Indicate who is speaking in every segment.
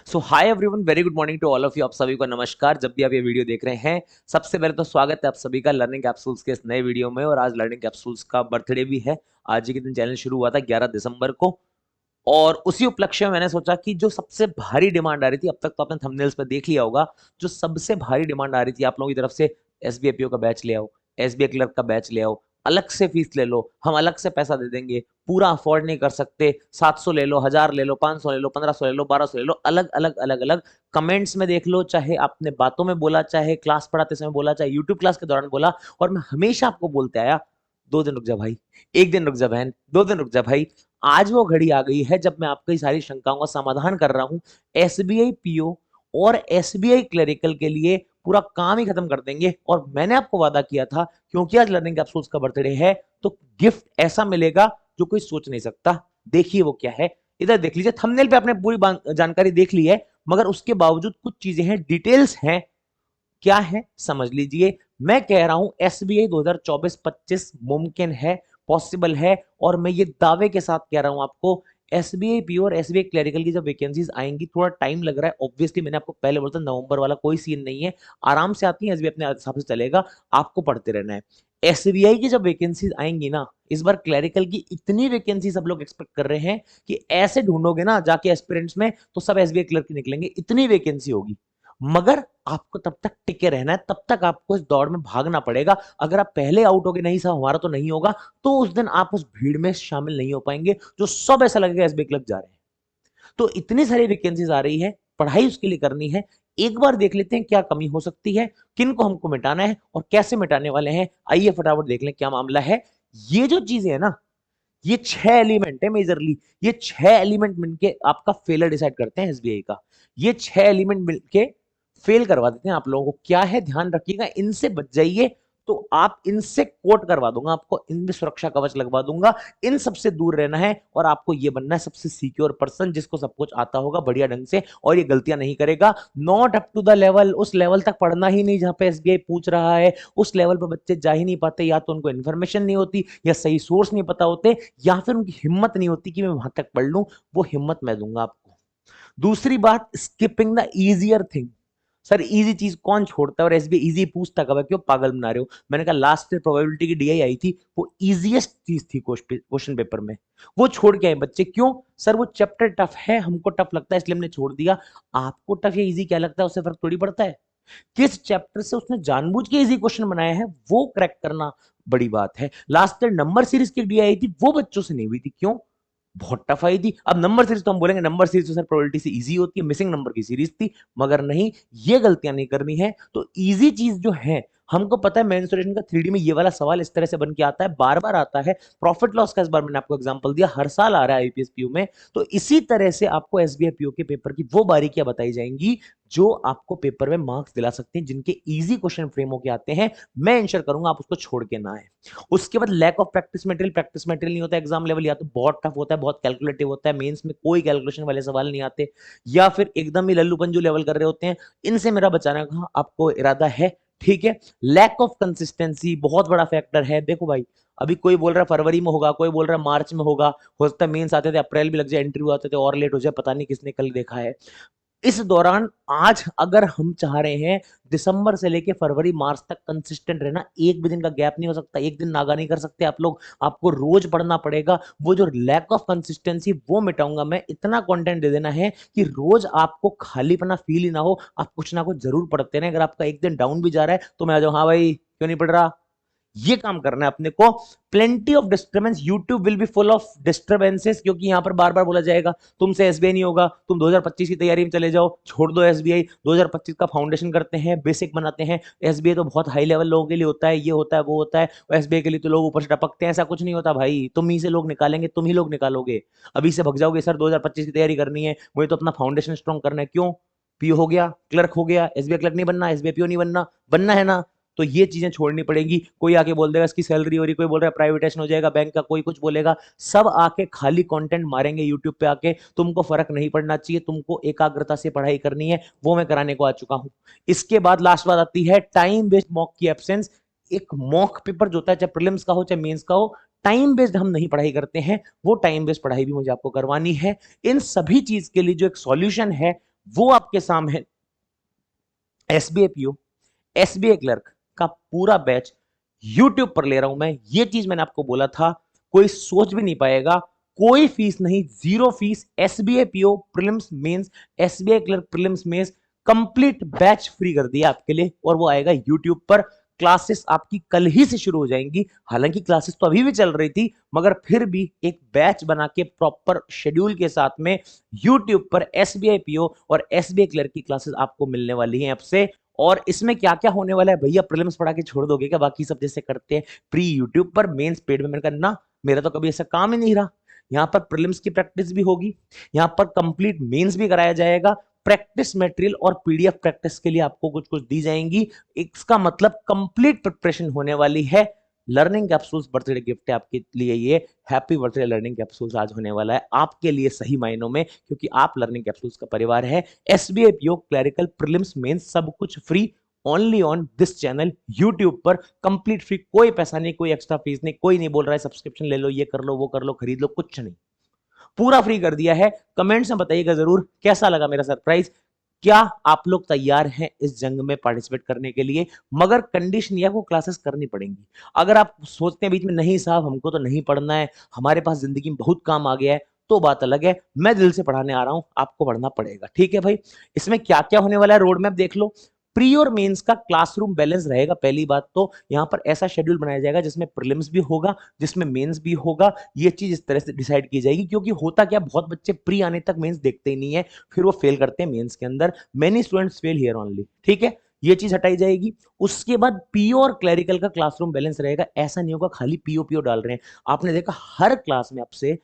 Speaker 1: So hi everyone, very good morning to all of you. आप सभी को नमस्कार। जब भी आप ये वीडियो देख रहे हैं, सबसे पहले तो स्वागत है आप सभी का लर्निंग कैप्सूल्स के इस नए वीडियो में। और आज लर्निंग कैप्सूल्स का बर्थडे भी है। आज ही के दिन चैनल शुरू हुआ था 11 दिसंबर को। और उसी उपलक्ष्य में मैंने सोचा कि जो सबसे भारी डिमांड आ रही थी, अब तक तो आपने थंबनेल्स पे देख लिया होगा, जो सबसे भारी डिमांड आ रही थी आप लोगों की तरफ से, एसबीआई पीओ का बैच ले आओ, एसबीआई क्लर्क का बैच ले आओ, अलग से फीस ले लो, हम अलग से पैसा दे देंगे, पूरा अफोर्ड नहीं कर सकते, 700 ले लो, 1000 ले लो, 500 ले लो, 1500 ले लो, 1200 ले लो, अलग अलग अलग अलग कमेंट्स में देख लो, चाहे आपने बातों में बोला, चाहे क्लास पढ़ाते समय बोला, चाहे यूट्यूब क्लास के दौरान बोला। और मैं हमेशा आपको बोलते आया, 2 दिन रुक जा भाई, 1 दिन रुक जा बहन, 2 दिन रुक जा भाई। आज वो घड़ी आ गई है जब मैं आपकी सारी शंकाओं का समाधान कर रहा हूं। एसबीआई पीओ और एसबीआई क्लरिकल के लिए पूरा काम ही खत्म कर देंगे। और मैंने आपको वादा किया था, क्योंकि आज लर्निंग कैप्सूल्स का बर्थडे है, तो गिफ्ट ऐसा मिलेगा जो कोई सोच नहीं सकता। देखिए वो क्या है, इधर देख लीजिए। थंबनेल पे आपने पूरी जानकारी देख ली है, मगर उसके बावजूद कुछ चीजें हैं, डिटेल्स हैं। क्या है समझ लीजिए। मैं कह रहा हूं एसबीआई 2024-25 मुमकिन है, पॉसिबल है। और मैं ये दावे के साथ कह रहा हूं आपको, एसबीआई पी और एसबीआई क्लरिकल की जब वैकेंसीज आएंगी, थोड़ा टाइम लग रहा है ऑब्वियसली। मैंने आपको पहले बोला था नवंबर वाला कोई सीन नहीं है, आराम से आती है एसबीआई, अपने हिसाब से चलेगा, आपको पढ़ते रहना है। एसबीआई की जब वैकेंसीज आएंगी ना, इस बार क्लरिकल की इतनी वैकेंसी सब लोग एक्सपेक्ट कर रहे हैं कि ऐसे ढूंढोगे ना जाके एस्पिरेंट्स में, तो सब एसबीआई क्लर्क निकलेंगे, इतनी वैकेंसी होगी। मगर आपको तब तक टिके रहना है, तब तक आपको इस दौड़ में भागना पड़ेगा। अगर आप पहले आउट हो गए, नहीं साहब हमारा तो नहीं होगा, तो उस दिन आप उस भीड़ में शामिल नहीं हो पाएंगे, जो सब ऐसा लगेगा एसबीआई क्लर्क जा रहे हैं। तो इतनी सारी वैकेंसीज आ रही है, पढ़ाई उसके लिए करनी है। एक बार देख लेते हैं क्या कमी हो सकती है, किन को हमको मिटाना है और कैसे मिटाने वाले हैं। आइए फटाफट देख लें क्या मामला है। ये जो चीजें है ना, ये 6 एलिमेंट है मेजरली। ये 6 एलिमेंट मिलके आपका फेलर डिसाइड करते हैं एसबीआई का। ये 6 एलिमेंट मिलके फेल करवा देते हैं आप लोगों को। क्या है ध्यान रखिएगा, इनसे बच जाइए तो आप इनसे कोट करवा दूंगा, आपको इनमें सुरक्षा कवच लगवा दूंगा। इन सबसे दूर रहना है और आपको ये बनना है सबसे सिक्योर पर्सन, जिसको सब कुछ आता होगा बढ़िया ढंग से और ये गलतियां नहीं करेगा। Not up to the level, उस लेवल तक पढ़ना ही नहीं जहां पे एसबीआई पूछ रहा है। उस लेवल पर बच्चे जा ही नहीं पाते, या तो उनको इन्फॉर्मेशन नहीं होती, या सही सोर्स नहीं पता होते, या फिर उनकी हिम्मत नहीं होती कि मैं वहां तक पढ़ लूं। वो हिम्मत मैं दूंगा आपको। दूसरी बात, skipping the easier thing. Sir easy चीज कौन छोड़ता है, और एसबीआई इजी पूछता कब है, क्यों पागल बना रहे हो। मैंने कहा लास्ट ईयर प्रोबेबिलिटी की डीआई आई थी, वो इजीएस्ट चीज थी क्वेश्चन पेपर में, वो छोड़ के आए बच्चे। क्यों सर, वो चैप्टर टफ है, हमको टफ लगता है इसलिए हमने छोड़ दिया। आपको टफ या इजी क्या लगता है, उससे फर्क थोड़ी पड़ता है। किस चैप्टर से उसने जानबूझ के इजी क्वेश्चन बनाया है, वो क्रैक करना बड़ी बात है। लास्ट ईयर नंबर सीरीज की डीआई आई थी, वो बच्चों से नहीं हुई थी। क्यों, बहुत टफ आई थी। अब नंबर सीरीज तो हम बोलेंगे नंबर सीरीज तो सर प्रोबेबिलिटी से इजी होती है, मिसिंग नंबर की सीरीज थी। मगर नहीं, ये गलतियां नहीं करनी है। तो इजी चीज जो है, हमको पता है मेंसुरेशन का 3D में ये वाला सवाल इस तरह से बन के आता है, बार बार आता है। प्रॉफिट लॉस का इस बार मैंने आपको एग्जांपल दिया, हर साल आ रहा है आईपीएस पीयू में। तो इसी तरह से आपको एसबीआई पीओ के पेपर की वो बारीकियां बताई जाएंगी जो आपको पेपर में मार्क्स दिला सकते हैं, जिनके इजी क्वेश्चन फ्रेम होके आते हैं। मैं इंश्योर करूंगा आप उसको छोड़ के ना आए। उसके बाद lack of practice material. Practice material नहीं होता एग्जाम लेवल, या तो बहुत टफ होता है, बहुत कैलकुलेटिव होता है, मेंस में कोई कैलकुलेशन वाले सवाल नहीं आते, या फिर एकदम ही लल्लू पंजू लेवल कर रहे होते हैं। इनसे मेरा बचाने का आपको इरादा है, ठीक है। लैक ऑफ कंसिस्टेंसी बहुत बड़ा फैक्टर है। देखो भाई, अभी कोई बोल रहा है फरवरी में होगा, कोई बोल रहा है मार्च में होगा, हो सकता है मेंस आते थे अप्रैल भी लग जाए, इंटरव्यू आते थे और लेट हो जाए, पता नहीं किसने कल देखा है। इस दौरान आज अगर हम चाह रहे हैं दिसंबर से लेके फरवरी मार्च तक कंसिस्टेंट रहना, एक भी दिन का गैप नहीं हो सकता, एक दिन नागा नहीं कर सकते आप लोग, आपको रोज पढ़ना पड़ेगा। वो जो लैक ऑफ कंसिस्टेंसी वो मिटाऊंगा मैं। इतना कंटेंट दे देना है कि रोज आपको खालीपना फील ही ना हो, आप कुछ ना कुछ जरूर पढ़ते रहें। अगर आपका एक दिन डाउन भी जा रहा है तो मैं आ जाऊं, हाँ भाई क्यों नहीं पढ़ रहा। ये काम करना है अपने को। Plenty of disturbance, YouTube will be full of disturbances, क्योंकि यहां पर बार बार बोला जाएगा तुमसे एसबीआई नहीं होगा, तुम 2025 की तैयारी में चले जाओ, छोड़ दो एसबीआई। 2025 का फाउंडेशन करते हैं, बेसिक बनाते हैं। एसबीआई तो बहुत हाई लेवल लोगों के लिए होता है, ये होता है वो होता है, एसबीआई के लिए तो लोग ऊपर से टपकते हैं। ऐसा कुछ नहीं होता भाई, तुम ही से लोग निकालेंगे, तुम ही लोग निकालोगे। अभी से भग जाओगे सर 2025 की तैयारी करनी है, मुझे तो अपना फाउंडेशन स्ट्रॉन्ग करना है। क्यों, पीओ हो गया, क्लर्क हो गया, एसबीआई क्लर्क नहीं बनना, एसबीआई पीओ नहीं बनना, बनना है ना। तो ये चीजें छोड़नी पड़ेगी। कोई आके बोल देगा इसकी सैलरी हो रही, कोई बोल रहा है प्राइवेटाइजेशन हो जाएगा बैंक का, कोई कुछ बोलेगा, सब आके खाली कंटेंट मारेंगे यूट्यूब पे आके। तुमको फर्क नहीं पड़ना चाहिए, तुमको एकाग्रता से पढ़ाई करनी है, वो मैं कराने को आ चुका हूं। इसके बाद लास्ट बात आती है टाइम बेस्ड मॉक की एब्सेंस। एक मॉक पेपर जो होता है, चाहे प्रीलिम्स का हो चाहे मेंस का हो, टाइम बेस्ड हम नहीं पढ़ाई करते हैं, वो टाइम बेस्ड पढ़ाई भी मुझे आपको करवानी है। इन सभी चीज के लिए जो एक सॉल्यूशन है वो आपके सामने एसबीआई पीओ, एसबीआई क्लर्क का पूरा बैच यूट्यूब पर ले रहा हूं मैं। ये चीज मैंने आपको बोला था, कोई सोच भी नहीं पाएगा। कोई फीस नहीं, zero fees. SBI PO prelims mains, SBI clerk prelims mains, complete batch free कर दिया आपके लिए, और वो आएगा यूट्यूब पर। क्लासेस आपकी कल ही से शुरू हो जाएंगी। हालांकि क्लासेस तो अभी भी चल रही थी, मगर फिर भी एक बैच बना के प्रॉपर शेड्यूल के साथ में यूट्यूब पर एसबीआई पीओ और एसबीआई क्लर्क की क्लासेस आपको मिलने वाली हैं अब से। और इसमें क्या क्या होने वाला है भैया, प्रीलिम्स पढ़ा के छोड़ दोगे क्या बाकी सब जैसे करते हैं प्री यूट्यूब पर, मेंस पेड में? मैंने कहा ना, मेरा तो कभी ऐसा काम ही नहीं रहा। यहाँ पर प्रीलिम्स की प्रैक्टिस भी होगी, यहाँ पर कंप्लीट मेंस भी कराया जाएगा, प्रैक्टिस मटेरियल और पीडीएफ प्रैक्टिस के लिए आपको कुछ कुछ दी जाएंगी। इसका मतलब कंप्लीट प्रिपरेशन होने वाली है। लर्निंग कैप्सूल्स बर्थडे गिफ्ट है आपके लिए ये। हैप्पी बर्थडे लर्निंग कैप्सूल्स आज होने वाला है आपके लिए सही मायनों में, क्योंकि आप लर्निंग कैप्सूल्स का परिवार है। SBI PO clerical prelims mains सब कुछ free, only on this channel YouTube पर, कंप्लीट फ्री। कोई पैसा नहीं, कोई एक्स्ट्रा फीस नहीं, कोई नहीं बोल रहा है सब्सक्रिप्शन ले लो, ये कर लो, वो कर लो, खरीद लो, कुछ नहीं, पूरा फ्री कर दिया है। कमेंट्स में बताइएगा जरूर कैसा लगा मेरा सरप्राइज। क्या आप लोग तैयार हैं इस जंग में पार्टिसिपेट करने के लिए? मगर कंडीशन यह, वो क्लासेस करनी पड़ेंगी। अगर आप सोचते हैं बीच में नहीं साहब हमको तो नहीं पढ़ना है, हमारे पास जिंदगी में बहुत काम आ गया है, तो बात अलग है। मैं दिल से पढ़ाने आ रहा हूं, आपको पढ़ना पड़ेगा, ठीक है भाई। इसमें क्या क्या होने वाला है रोड मैप देख लो। प्री और मेंस का क्लासरूम बैलेंस रहेगा। पहली बात तो यहां पर ऐसा शेड्यूल बनाया जाएगा जिसमें प्रीलिम्स भी होगा, जिसमें मेंस भी होगा। ये चीज इस तरह से डिसाइड की जाएगी, क्योंकि होता क्या, बहुत बच्चे प्री आने तक मेंस देखते ही नहीं है, फिर वो फेल करते हैं मेंस के अंदर। Many students fail here only, ठीक है, ये चीज हटाई जाएगी। उसके बाद पीओ और क्लरिकल का क्लासरूम बैलेंस रहेगा। ऐसा नहीं होगा खाली पीओ पीओ डाल रहे हैं। आपने देखा हर क्लास में आपसे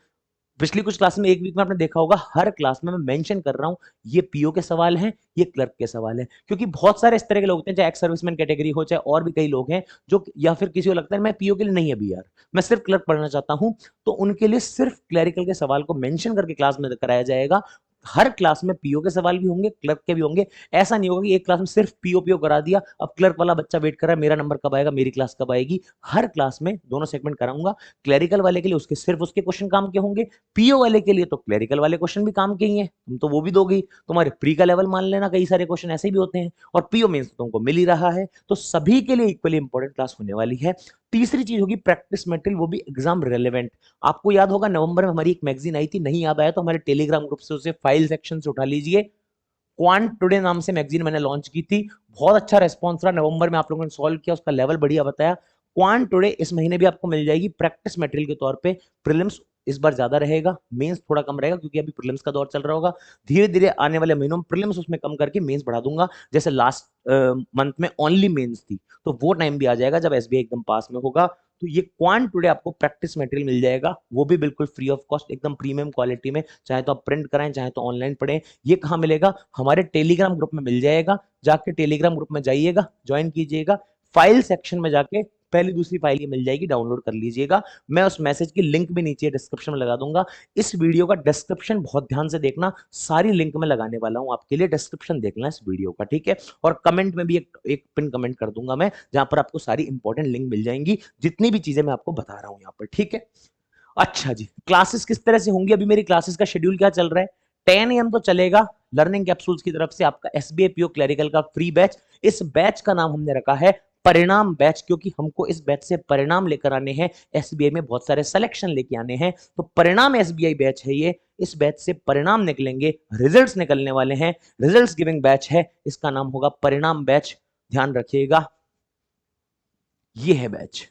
Speaker 1: पिछली कुछ क्लास में, एक वीक में आपने देखा होगा, हर क्लास में मैं मेंशन कर रहा हूं ये पीओ के सवाल हैं, ये क्लर्क के सवाल हैं। क्योंकि बहुत सारे इस तरह के लोग होते हैं, चाहे एक्स सर्विसमैन कैटेगरी हो, चाहे और भी कई लोग हैं जो, या फिर किसी को लगता है मैं पीओ के लिए नहीं अभी यार, मैं सिर्फ क्लर्क पढ़ना चाहता हूं, तो उनके लिए सिर्फ क्लरिकल के सवाल को मेंशन करके क्लास में कराया जाएगा। हर क्लास में पीओ के सवाल भी होंगे, क्लर्क के भी होंगे। ऐसा नहीं होगा कि एक क्लास में सिर्फ पीओ पीओ करा दिया, अब क्लर्क वाला बच्चा वेट कर रहा है मेरा नंबर कब आएगा, मेरी क्लास कब आएगी। हर क्लास में दोनों सेगमेंट कराऊंगा। क्लरिकल वाले के लिए उसके सिर्फ उसके क्वेश्चन काम के होंगे, पीओ वाले के लिए तो क्लरिकल वाले क्वेश्चन भी काम के ही हैं, तुम तो वो भी दोगे। तुम्हारे प्री का लेवल मान लेना, कई सारे क्वेश्चन ऐसे भी होते हैं, और पीओ मेंस तो तुमको मिल ही रहा है। तो सभी के लिए इक्वली इंपॉर्टेंट क्लास होने वाली है। तीसरी चीज होगी प्रैक्टिस मटेरियल, वो भी एग्जाम रिलेवेंट। आपको याद होगा नवंबर में हमारी एक मैगजीन आई थी, नहीं याद आया तो हमारे टेलीग्राम ग्रुप से उसे फाइल सेक्शन से उठा लीजिए। क्वांट टुडे नाम से मैगजीन मैंने लॉन्च की थी, बहुत अच्छा रेस्पॉन्स रहा। नवंबर में आप लोगों ने सॉल्व किया, उसका लेवल बढ़िया बताया। क्वांट टुडे इस महीने भी आपको मिल जाएगी प्रैक्टिस मटेरियल के तौर पे। प्रीलिम्स इस बार ज्यादा रहेगा, मेंस थोड़ा कम रहेगा, क्योंकि अभी प्रीलिम्स का दौर चल रहा होगा। धीरे धीरे आने वाले महीनों में प्रीलिम्स उसमें कम करके मेंस बढ़ा दूंगा। जैसे लास्ट मंथ में ओनली मेंस थी, तो वो टाइम भी आ जाएगा जब एसबीआई एकदम पास में होगा। तो ये क्वांट टुडे आपको प्रैक्टिस मटेरियल मिल जाएगा, वो भी बिल्कुल फ्री ऑफ कॉस्ट, एकदम प्रीमियम क्वालिटी में। चाहे तो आप प्रिंट कराएं, चाहे तो ऑनलाइन पढ़ें। ये कहाँ मिलेगा? हमारे टेलीग्राम ग्रुप में मिल जाएगा। जाके टेलीग्राम ग्रुप में जाइएगा, ज्वाइन कीजिएगा, फाइल सेक्शन में जाके पहली दूसरी फाइल ये मिल जाएगी, डाउनलोड कर लीजिएगा। मैं उस मैसेज की लिंक भी नीचे डिस्क्रिप्शन में लगा दूंगा। इस वीडियो का डिस्क्रिप्शन बहुत ध्यान से देखना, सारी लिंक मैं लगाने वाला हूं आपके लिए, डिस्क्रिप्शन देखना इस वीडियो का, ठीक है। और कमेंट में भी एक पिन कमेंट कर दूंगा मैं, जहां पर आपको सारी इंपॉर्टेंट लिंक मिल जाएंगी, जितनी भी चीजें मैं आपको बता रहा हूं यहाँ पर, ठीक है। अच्छा जी, क्लासेस किस तरह से होंगी? अभी मेरी क्लासेस का शेड्यूल क्या चल रहा है? 10 AM तो चलेगा लर्निंग कैप्सूल्स की तरफ से आपका एसबीआई पीओ क्लरिकल का फ्री बैच। इस बैच का नाम हमने रखा है परिणाम बैच, क्योंकि हमको इस बैच से परिणाम लेकर आने हैं। एसबीआई में बहुत सारे सिलेक्शन लेके आने हैं, तो परिणाम एसबीआई बैच है ये। इस बैच से परिणाम निकलेंगे, रिजल्ट्स निकलने वाले हैं, रिजल्ट्स गिविंग बैच है, इसका नाम होगा परिणाम बैच। ध्यान रखिएगा, ये है बैच,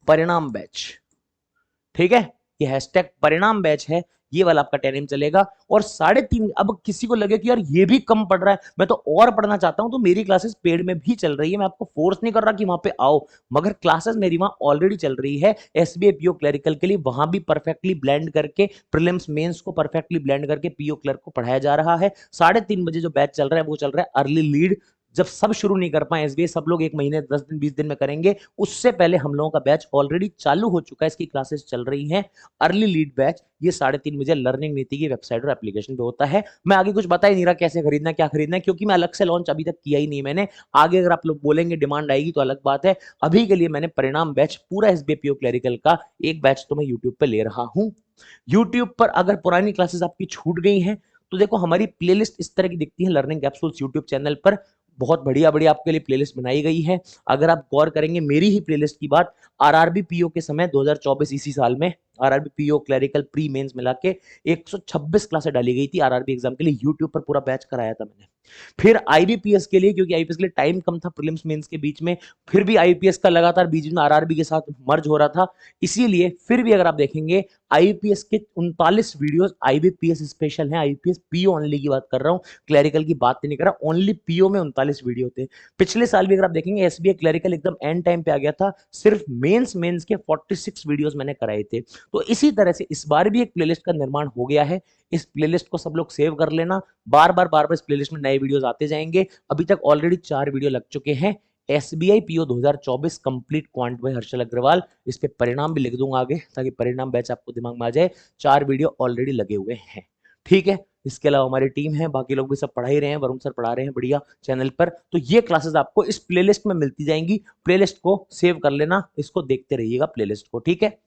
Speaker 1: परिणाम बैच, ठीक है। ये हैशटैग परिणाम बैच है, ये वाला आपका 10 AM चलेगा। और 3:30, अब किसी को लगे कि यार ये भी कम पड़ रहा है, मैं तो और पढ़ना चाहता हूं, तो मेरी क्लासेस पेड में भी चल रही है। मैं आपको फोर्स नहीं कर रहा कि वहां पे आओ, मगर क्लासेस मेरी वहां ऑलरेडी चल रही है एसबीआई पीओ क्लरिकल के लिए। वहां भी परफेक्टली ब्लेंड करके प्रीलिम्स मेंस को परफेक्टली ब्लेंड करके पीओ क्लर्क को पढ़ाया जा रहा है। 3:30 बजे जो बैच चल रहा है वो चल रहा है अर्ली लीड। जब सब शुरू नहीं कर पाए एसबीआई, सब लोग 1 महीने 10 दिन 20 दिन में करेंगे, उससे पहले हम लोगों का बैच ऑलरेडी चालू हो चुका है, इसकी क्लासेस चल रही हैं। अर्ली लीड बैच ये 3:30 बजे लर्निंग नीति की वेबसाइट और एप्लीकेशन पे होता है। मैं आगे कुछ बता ही नहीं रहा कैसे खरीदना क्या खरीदना है, क्योंकि मैं अलग से लॉन्च अभी तक किया ही नहीं मैंने। आगे अगर आप लोग बोलेंगे डिमांड आएगी तो अलग बात है। अभी के लिए मैंने परिणाम बैच पूरा एसबीआई पीओ क्लरिकल का एक बैच तो मैं यूट्यूब पे ले रहा हूं। यूट्यूब पर अगर पुरानी क्लासेस आपकी छूट गई हैं तो देखो हमारी प्लेलिस्ट इस तरह की दिखती है लर्निंग कैप्सूल्स यूट्यूब चैनल पर। बहुत बढ़िया बढ़िया आपके लिए प्लेलिस्ट बनाई गई है। अगर आप गौर करेंगे मेरी ही प्लेलिस्ट की बात, आरआरबी पीओ के समय 2024 इसी साल में RRB PO clerical pre mains मिला के 126 क्लासें डाली गई थी आरआरबी एग्जाम के लिए, यूट्यूब पर पूरा बैच कराया था मैंने। फिर आईबीपीएस के लिए, क्योंकि आईपीएस के लिए टाइम कम था प्रीलिम्स मेंस के बीच में, फिर भी आईपीएस का लगातार बीच में आरआरबी के साथ मर्ज हो रहा था, इसीलिए फिर भी अगर आप देखेंगे आईपीएस के 39 वीडियोस आईबीपीएस स्पेशल हैं। आईपीएस पीओ ओनली की बात कर रहा हूं, क्लरिकल की बात नहीं कर रहा, ओनली पीओ में 39 वीडियो थे। पिछले साल भी अगर आप देखेंगे एसबीआई क्लरिकल एकदम एंड टाइम पे आ गया था, सिर्फ मेंस के 46 वीडियोस मैंने कराए थे। तो इसी तरह से इस बार भी एक प्लेलिस्ट का निर्माण हो गया है। इस प्लेलिस्ट को सब लोग सेव कर लेना, बार बार इस प्लेलिस्ट में नए वीडियोस आते जाएंगे। अभी तक ऑलरेडी 4 वीडियो लग चुके हैं। SBI PO 2024 complete quant by Harshal Agrawal, इस पे परिणाम भी लिख दूंगा आगे ताकि परिणाम बैच आपको दिमाग में आ जाए। 4 वीडियो ऑलरेडी लगे हुए हैं, ठीक है। इसके अलावा हमारी टीम है, बाकी लोग भी सब पढ़ा ही रहे हैं, वरुण सर पढ़ा रहे हैं बढ़िया चैनल पर। तो ये क्लासेस आपको इस प्लेलिस्ट में मिलती जाएंगी। प्लेलिस्ट को सेव कर लेना, इसको देखते रहिएगा प्लेलिस्ट को, ठीक है।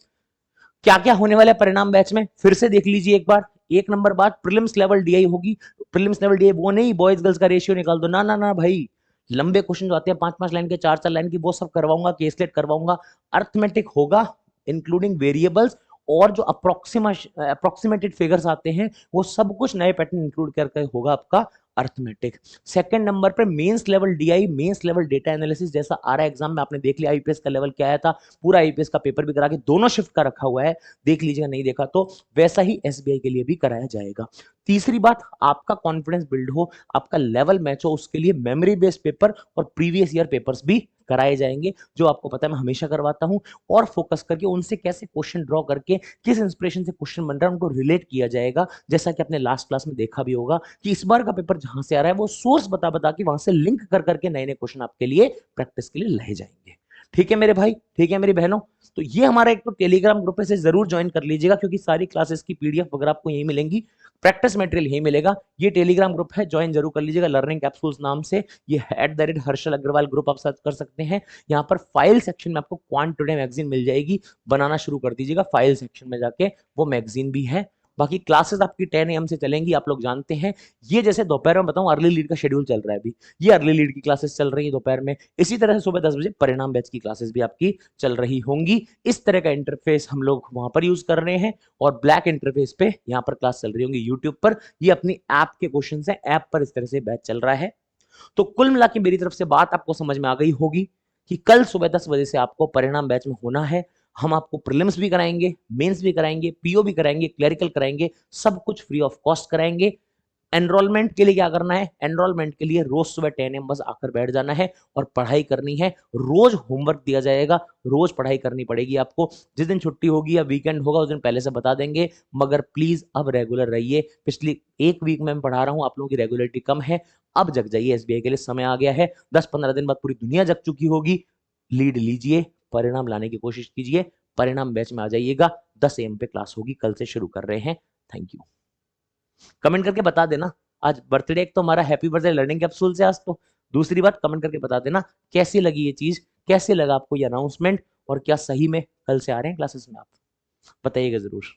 Speaker 1: क्या क्या होने वाला है परिणाम बैच में फिर से देख लीजिए एक बार। एक नंबर बात, प्रीलिम्स लेवल डीआई होगी। प्रीलिम्स लेवल डीआई वो नहीं बॉयज गर्ल्स का रेशियो निकाल दो, ना ना ना भाई। लंबे क्वेश्चन जो आते हैं 5-5 लाइन के 4-4 लाइन की, वो सब करवाऊंगा, केसलेट करवाऊंगा। अर्थमेटिक होगा इंक्लूडिंग वेरिएबल्स, और जो अप्रोक्सीमेटेड फिगर्स आते हैं वो सब कुछ नए पैटर्न इंक्लूड करके होगा आपका अर्थमेटिक। सेकंड नंबर पर mains level DI, mains level data analysis, जैसा आ रहा है एग्जाम में, आपने देख लिया आईपीएस का लेवल क्या आया था, पूरा आईपीएस का पेपर भी करा के दोनों शिफ्ट का रखा हुआ है, देख लीजिएगा नहीं देखा तो। वैसा ही एसबीआई के लिए भी कराया जाएगा। तीसरी बात, आपका कॉन्फिडेंस बिल्ड हो, आपका लेवल मैच हो, उसके लिए मेमोरी बेस्ड पेपर और प्रीवियस ईयर पेपर्स भी कराए जाएंगे, जो आपको पता है मैं हमेशा करवाता हूं। और फोकस करके उनसे कैसे क्वेश्चन ड्रॉ करके किस इंस्पिरेशन से क्वेश्चन बन रहा है उनको रिलेट किया जाएगा। जैसा कि आपने लास्ट क्लास में देखा भी होगा कि इस बार का पेपर जहां से आ रहा है वो सोर्स बता बता के वहां से लिंक कर करके नए नए क्वेश्चन आपके लिए प्रैक्टिस के लिए लाए जाएंगे। ठीक है मेरे भाई, ठीक है मेरी बहनों। तो ये हमारा एक तो टेलीग्राम ग्रुप है, से जरूर ज्वाइन कर लीजिएगा, क्योंकि सारी क्लासेस की पीडीएफ वगैरह आपको यही मिलेंगी, प्रैक्टिस मटेरियल यही मिलेगा। ये टेलीग्राम ग्रुप है, ज्वाइन जरूर कर लीजिएगा लर्निंग कैप्सूल्स नाम से। ये @हर्षल अग्रवाल ग्रुप आप सर्च कर सकते हैं। यहाँ पर फाइल सेक्शन में आपको क्वांट टुडे मैगजीन मिल जाएगी, बनाना शुरू कर दीजिएगा फाइल सेक्शन में जाके, वो मैगजीन भी है। बाकी क्लासेस आपकी 10 AM से चलेंगी, आप लोग जानते हैं। ये जैसे दोपहर में बताऊं अर्ली लीड का शेड्यूल चल रहा है अभी, ये अर्ली लीड की क्लासेस चल रही है दोपहर में। इसी तरह से सुबह 10 बजे परिणाम बैच की क्लासेस भी आपकी चल रही होंगी। इस तरह का इंटरफेस हम लोग वहां पर यूज कर रहे हैं, और ब्लैक इंटरफेस पे यहाँ पर क्लास चल रही होंगी यूट्यूब पर। ये अपनी ऐप के क्वेश्चन है, ऐप पर इस तरह से बैच चल रहा है। तो कुल मिला के मेरी तरफ से बात आपको समझ में आ गई होगी कि कल सुबह 10 बजे से आपको परिणाम बैच में होना है। हम आपको प्रीलिम्स भी कराएंगे, मेंस भी कराएंगे, पीओ भी कराएंगे, क्लरिकल कराएंगे, सब कुछ फ्री ऑफ कॉस्ट कराएंगे। एनरोलमेंट के लिए क्या करना है, एनरोलमेंट के लिए रोज सुबह 10 AM बस आकर बैठ जाना है और पढ़ाई करनी है। रोज होमवर्क दिया जाएगा, रोज पढ़ाई करनी पड़ेगी आपको। जिस दिन छुट्टी होगी या वीकेंड होगा उस दिन पहले से बता देंगे, मगर प्लीज अब रेगुलर रहिए। पिछली एक वीक में मैं पढ़ा रहा हूं, आप लोगों की रेगुलरिटी कम है, अब जग जाइए, एसबीआई के लिए समय आ गया है। 10-15 दिन बाद पूरी दुनिया जग चुकी होगी। लीड लीजिए, परिणाम लाने की कोशिश कीजिए, परिणाम बैच में आ जाइएगा। 10 AM पे क्लास होगी, कल से शुरू कर रहे हैं। Thank you. कमेंट करके बता देना, आज बर्थडे एक तो हमारा हैप्पी बर्थडे लर्निंग कैप्सूल से आज तो, दूसरी बात कमेंट करके बता देना कैसी लगी ये चीज, कैसे लगा आपको ये अनाउंसमेंट, और क्या सही में कल से आ रहे हैं क्लासेस में, आप बताइएगा जरूर।